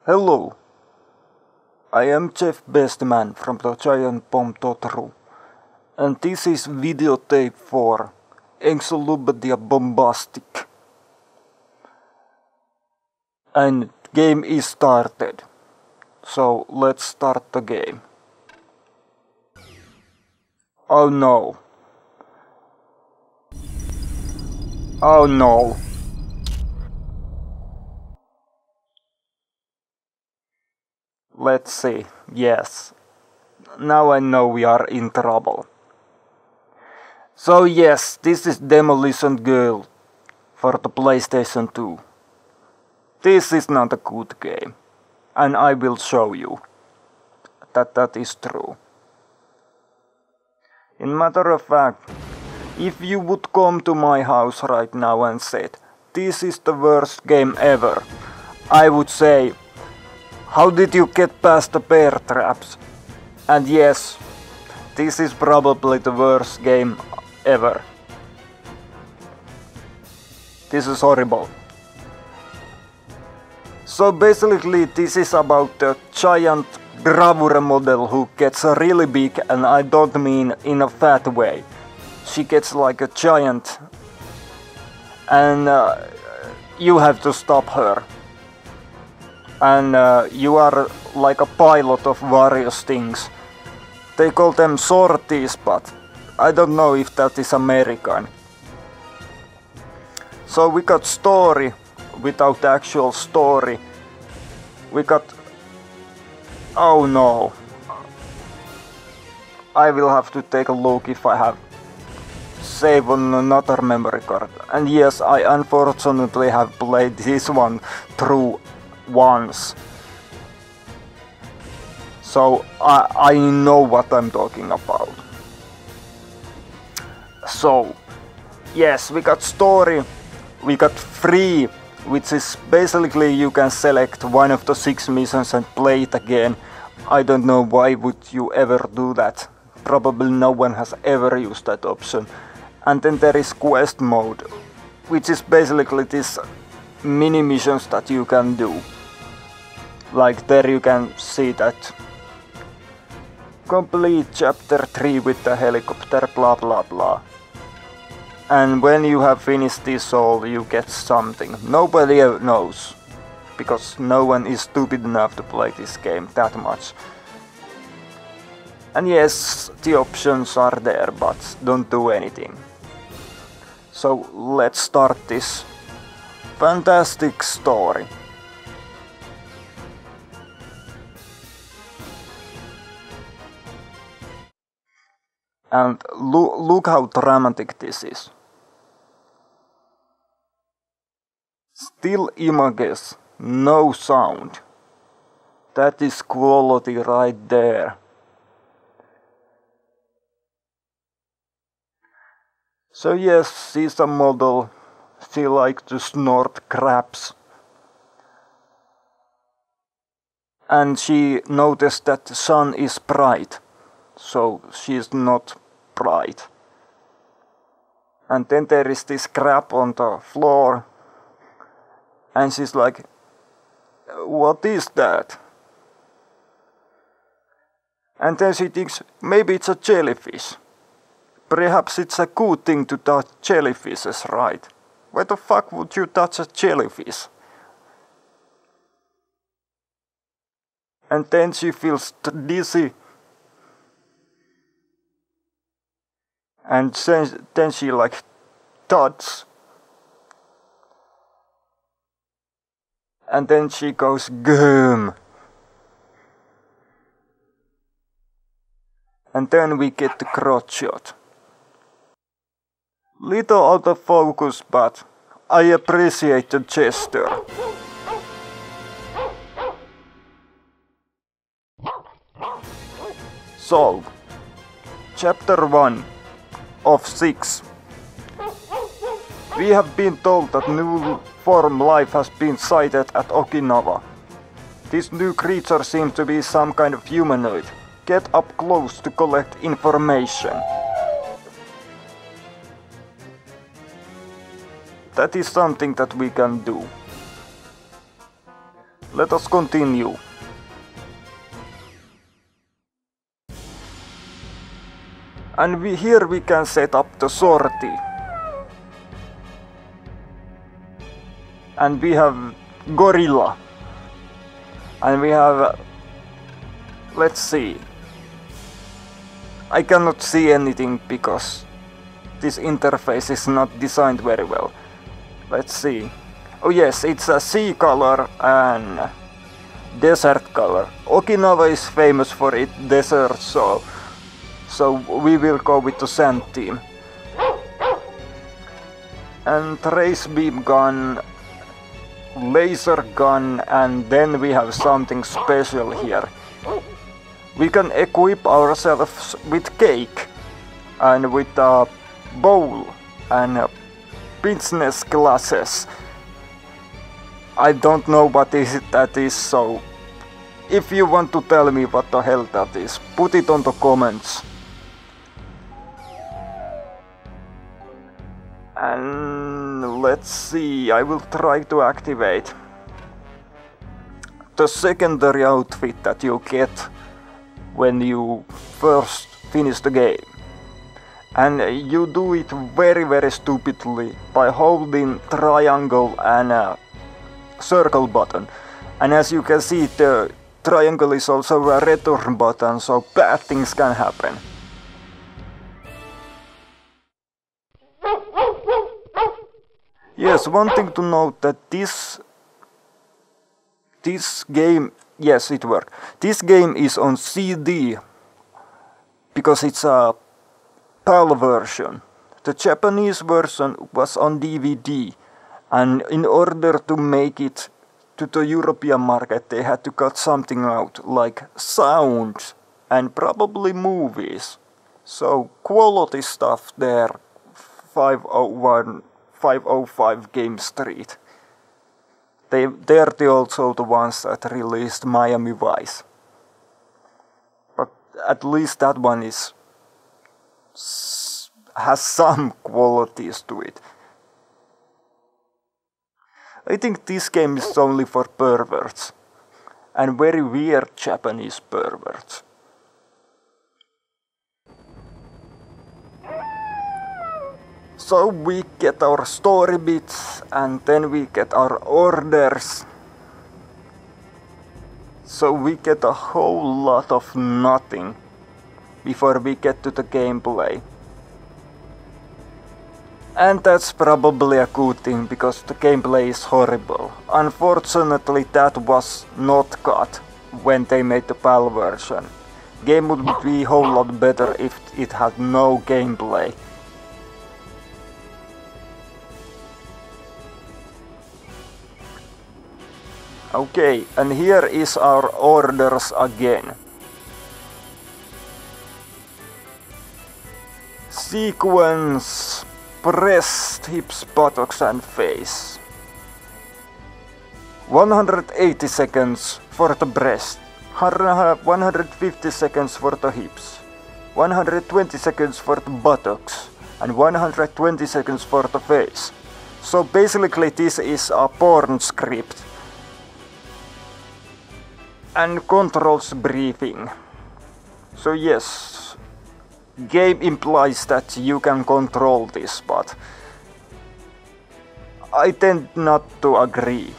Hello, I am Chef Bestman from the Gigantpomb Dotru, and this is videotape for Encyclopedia Bombastica. And game is started, so let's start the game. Oh no. Oh no. Let's see. Yes. Now I know we are in trouble. So yes, this is Demolition Girl for the PlayStation 2. This is not a good game, and I will show you that is true. In matter of fact, if you would come to my house right now and said, this is the worst game ever, I would say, how did you get past the bear traps? And yes, this is probably the worst game ever. This is horrible. So basically this is about a giant bravura model who gets really big, and I don't mean in a fat way. She gets like a giant, and you have to stop her. And you are like a pilot of various things. They call them sorties, but I don't know if that is American. So we got story without the actual story. We got... Oh no. I will have to take a look if I have save on another memory card. And yes, I unfortunately have played this one through once. So I know what I'm talking about. So yes, we got story, we got free, which is basically you can select one of the 6 missions and play it again. I don't know why would you ever do that. Probably no one has ever used that option. And then there is quest mode, which is basically this mini missions that you can do. Like there you can see that complete chapter 3 with the helicopter, blah blah blah. And when you have finished this all, you get something. Nobody knows, because no one is stupid enough to play this game that much. And yes, the options are there, but don't do anything. So let's start this fantastic story. And look how dramatic this is. Still images, no sound. That is quality right there. So yes, she's a model. She likes to snort crabs. And she noticed that the sun is bright. So she's not bright. And then there is this crab on the floor. And she's like, what is that? And then she thinks, maybe it's a jellyfish. Perhaps it's a good thing to touch jellyfishes, right? Why the fuck would you touch a jellyfish? And then she feels dizzy. And then she like touches. And then she goes gum. And then we get the crotch shot. Little out of focus, but I appreciate the gesture. So, chapter 1 of 6. We have been told that new form life has been sighted at Okinawa. This new creature seems to be some kind of humanoid. Get up close to collect information. That is something that we can do. let us continue. And here we can set up the sortie. And we have gorilla. And we have... let's see. I cannot see anything because this interface is not designed very well. Let's see. Oh yes, it's a sea color and desert color. Okinawa is famous for its desert, so we will go with the sand team. And trace beam gun, laser gun, and then we have something special here. We can equip ourselves with cake and with a bowl and business glasses. I don't know what that is, so if you want to tell me what the hell that is, put it on the comments. And let's see, I will try to activate the secondary outfit that you get when you first finish the game. And you do it very stupidly by holding triangle and circle button. And as you can see, the triangle is also a return button, so bad things can happen. Yes, one thing to note that this game, yes, it worked. This game is on CD because it's a PAL version. The Japanese version was on DVD, and in order to make it to the European market, they had to cut something out, like sound and probably movies. So quality stuff there, 505 Game Street. They're also the ones that released Miami Vice. But at least that one has some qualities to it. I think this game is only for perverts, and very weird Japanese perverts. So we get our story bits, and then we get our orders. So we get a whole lot of nothing before we get to the gameplay. And that's probably a good thing, because the gameplay is horrible. Unfortunately, that was not cut when they made the PAL version. Game would be a whole lot better if it had no gameplay. Okay, and here is our orders again. Sequence, breast, hips, buttocks and face. 180 seconds for the breast, 150 seconds for the hips, 120 seconds for the buttocks, and 120 seconds for the face. So basically this is a porn script. And controls briefing. So yes, game implies that you can control this, but I tend not to agree.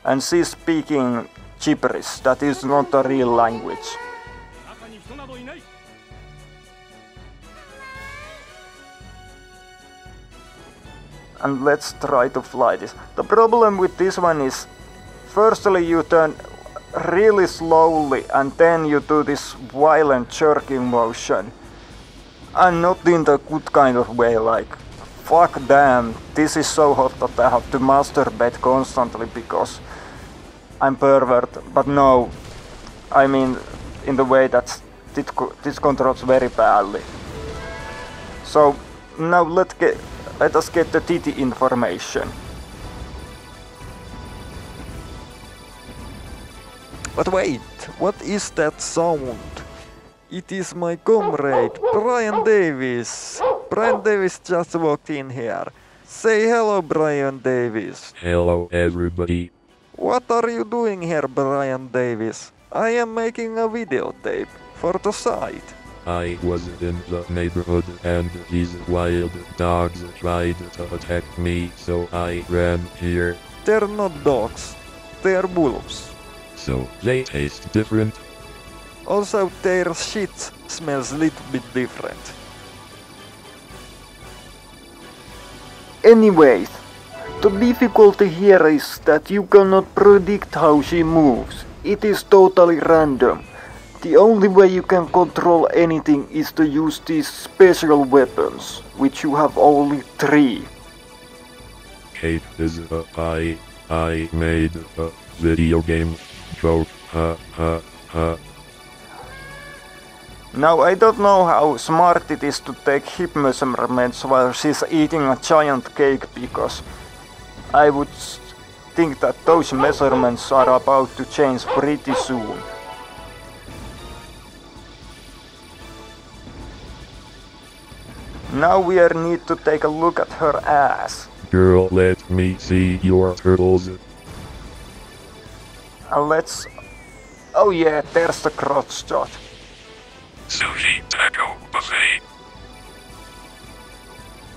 And she's speaking gibberish, that is not a real language. And let's try to fly this. The problem with this one is, firstly you turn really slowly and then you do this violent jerking motion. And not in the good kind of way, like, fuck damn, this is so hot that I have to masturbate constantly because I'm pervert. But no, I mean in the way that this controls very badly. So now let us get the titty information. But wait, what is that sound? It is my comrade, Bryan Davis. Bryan Davis just walked in here. Say hello, Bryan Davis. Hello everybody. What are you doing here, Bryan Davis? I am making a videotape for the site. I was in the neighborhood and these wild dogs tried to attack me, so I ran here. They're not dogs, they're wolves. So they taste different. Also, their shit smells a little bit different. Anyways, the difficulty here is that you cannot predict how she moves. It is totally random. The only way you can control anything is to use these special weapons, which you have only 3. Kate is I made a video game joke, ha ha ha. Now I don't know how smart it is to take hip measurements while she's eating a giant cake, because I would think that those measurements are about to change pretty soon. Now we need to take a look at her ass. Girl, let me see your turtles. Let's... Oh yeah, there's the crotch shot. Sushi taco buffet.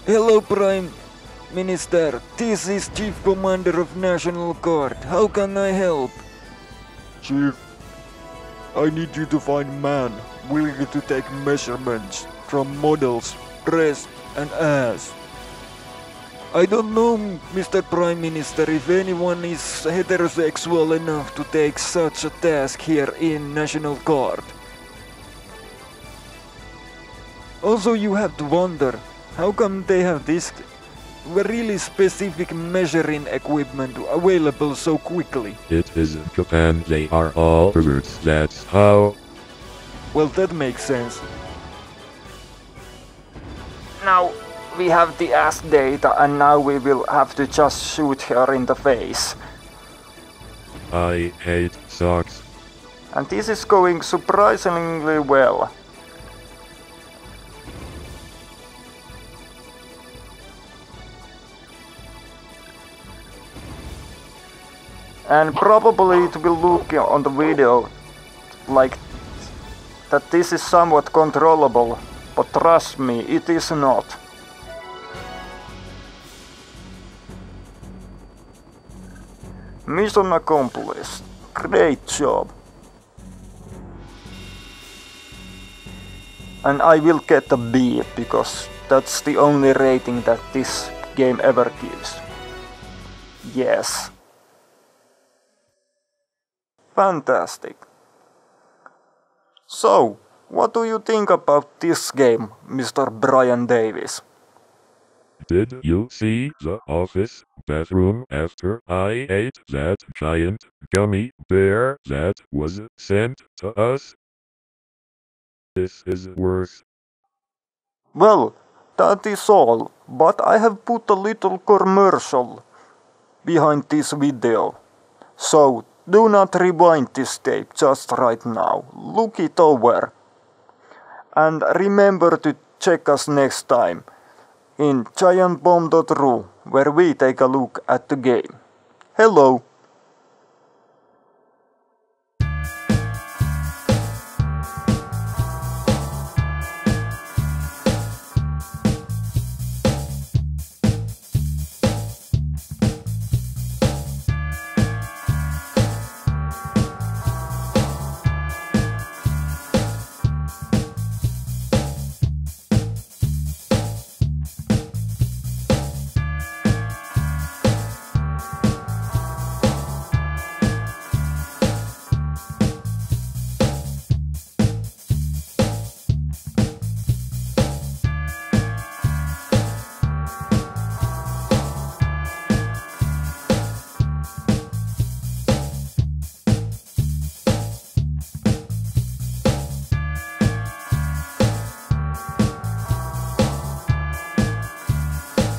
Hello, Prime Minister. This is Chief Commander of National Guard. How can I help? Chief, I need you to find man willing to take measurements from models, breast and ass. I don't know, Mr. Prime Minister, if anyone is heterosexual enough to take such a task here in National Guard. Also, you have to wonder, how come they have this really specific measuring equipment available so quickly? It is Japan, they are all perverts, that's how. Well, that makes sense. Now we have the ass data, and now we will have to just shoot her in the face. I hate socks. And this is going surprisingly well. And probably it will look on the video like that this is somewhat controllable, but trust me, it is not. Mission accomplished. Great job. And I will get a B, because that's the only rating that this game ever gives. Yes. Fantastic. So, what do you think about this game, Mr. Bryan Davis? Did you see the office bathroom after I ate that giant gummy bear that was sent to us? This is worse. Well, that is all, but I have put a little commercial behind this video. So, do not rewind this tape just right now. Look it over. And remember to check us next time in Gigantpomb Dotru, where we take a look at the game. Hello!